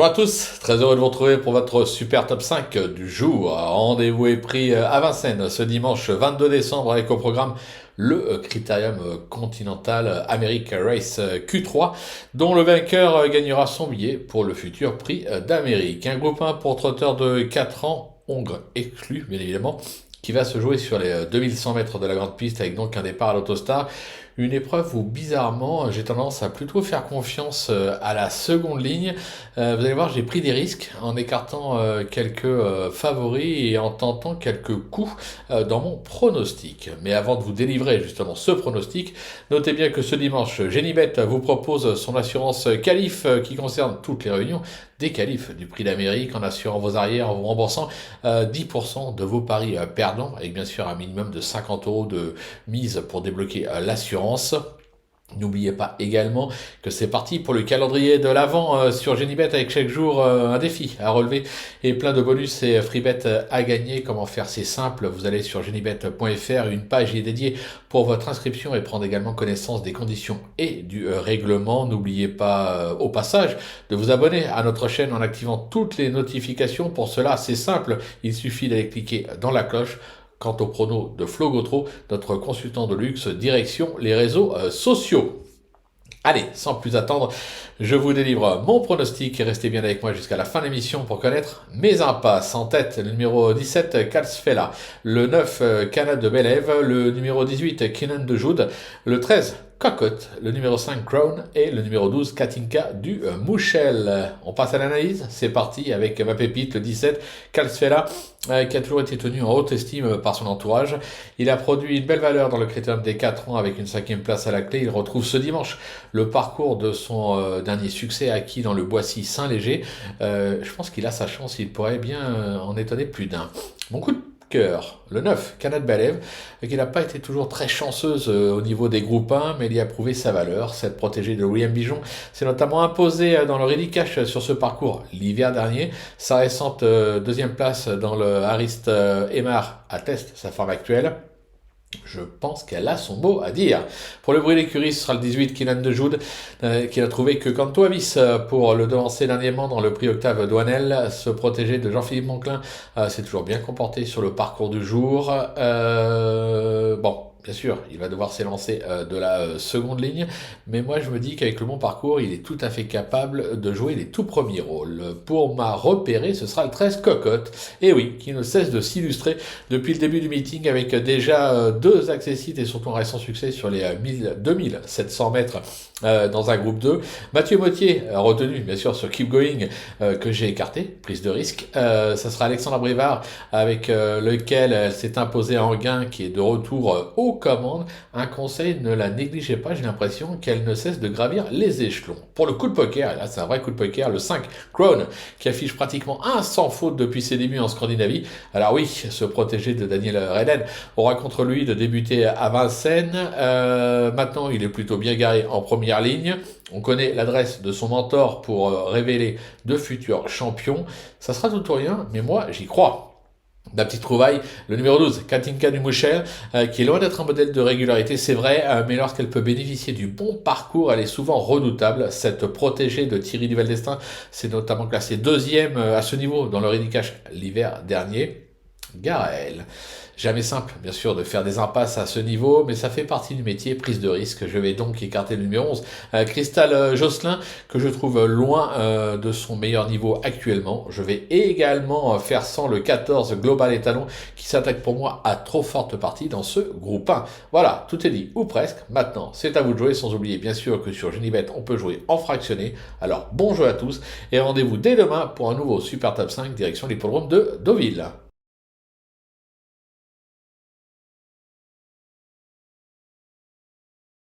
Bonjour à tous, très heureux de vous retrouver pour votre super top 5 du jour. Rendez-vous est pris à Vincennes ce dimanche 22 décembre avec au programme le Critérium Continental America Race Q3 dont le vainqueur gagnera son billet pour le futur prix d'Amérique. Un groupe 1 pour trotteurs de 4 ans, Hongre exclu bien évidemment, qui va se jouer sur les 2100 mètres de la grande piste avec donc un départ à l'Autostar. Une épreuve où bizarrement j'ai tendance à plutôt faire confiance à la seconde ligne. Vous allez voir, j'ai pris des risques en écartant quelques favoris et en tentant quelques coups dans mon pronostic. Mais avant de vous délivrer justement ce pronostic, notez bien que ce dimanche, Genibet vous propose son assurance qualif qui concerne toutes les réunions des qualifs du prix d'Amérique en assurant vos arrières, en vous remboursant 10% de vos paris perdants, avec bien sûr un minimum de 50 € de mise pour débloquer l'assurance. N'oubliez pas également que c'est parti pour le calendrier de l'Avent sur Genibet avec chaque jour un défi à relever et plein de bonus et free bet à gagner. Comment faire? C'est simple, vous allez sur genibet.fr, une page y est dédiée pour votre inscription et prendre également connaissance des conditions et du règlement. N'oubliez pas au passage de vous abonner à notre chaîne en activant toutes les notifications. Pour cela, c'est simple, il suffit d'aller cliquer dans la cloche. Quant au prono de Flo Gautreau, notre consultant de luxe, direction les réseaux sociaux. Allez, sans plus attendre, je vous délivre mon pronostic. Restez bien avec moi jusqu'à la fin de l'émission pour connaître mes impasses. En tête, le numéro 17, Kalsfella. Le 9, Canad de Belève. Le numéro 18, Kenan de Joude. Le 13, Cocotte. Le numéro 5, Crown. Et le numéro 12, Katinka du Mouchel. On passe à l'analyse. C'est parti avec ma pépite, le 17, Kalsfella, qui a toujours été tenu en haute estime par son entourage. Il a produit une belle valeur dans le critérium des 4 ans avec une 5e place à la clé. Il retrouve ce dimanche le parcours de son dernier succès acquis dans le Boissy Saint-Léger. Je pense qu'il a sa chance, il pourrait bien en étonner plus d'un. Mon coup de cœur, le 9, Canad Belève, qui n'a pas été toujours très chanceuse au niveau des groupes 1, mais il y a prouvé sa valeur. Cette protégée de William Bijon s'est notamment imposée dans le Ready Cash sur ce parcours l'hiver dernier. Sa récente deuxième place dans le Arist Emar atteste sa forme actuelle. Je pense qu'elle a son mot à dire. Pour le bruit d'écurie, ce sera le 18, Kenan de Joude, qui n'a trouvé que Canto Avis pour le devancer dernièrement dans le prix Octave Douanel. Se protéger de Jean-Philippe Monclin s'est toujours bien comporté sur le parcours du jour. Bon, bien sûr, il va devoir s'élancer de la seconde ligne, mais moi je me dis qu'avec le bon parcours, il est tout à fait capable de jouer les tout premiers rôles. Pour ma repérée, ce sera le 13 Cocotte, et oui, qui ne cesse de s'illustrer depuis le début du meeting avec déjà deux accessites et surtout un récent succès sur les 2700 mètres dans un groupe 2. Mathieu Mottier, retenu bien sûr sur Keep Going, que j'ai écarté, prise de risque. Ça sera Alexandre Brivard avec lequel elle s'est imposée en gain, qui est de retour aux commandes. Un conseil, ne la négligez pas, j'ai l'impression qu'elle ne cesse de gravir les échelons. Pour le coup de poker, et là c'est un vrai coup de poker, le 5, Crown, qui affiche pratiquement un sans faute depuis ses débuts en Scandinavie. Alors oui, se protéger de Daniel Reden aura contre lui de débuter à Vincennes. Maintenant, il est plutôt bien garé en première ligne. On connaît l'adresse de son mentor pour révéler de futurs champions. Ça sera tout ou rien, mais moi, j'y crois. La petite trouvaille, le numéro 12, Katinka du Mouchel, qui est loin d'être un modèle de régularité, c'est vrai, mais lorsqu'elle peut bénéficier du bon parcours, elle est souvent redoutable. Cette protégée de Thierry Duval d'Estaing s'est notamment classée deuxième à ce niveau dans le Ready Cash l'hiver dernier. Gaël. Jamais simple, bien sûr, de faire des impasses à ce niveau, mais ça fait partie du métier, prise de risque. Je vais donc écarter le numéro 11, Cristal Josselin, que je trouve loin de son meilleur niveau actuellement. Je vais également faire sans le 14, Global Étalon, qui s'attaque pour moi à trop forte partie dans ce groupe 1. Voilà, tout est dit, ou presque. Maintenant, c'est à vous de jouer, sans oublier bien sûr que sur Genibet, on peut jouer en fractionné. Alors, bon jeu à tous, et rendez-vous dès demain pour un nouveau Super Top 5, direction l'hippodrome de Deauville.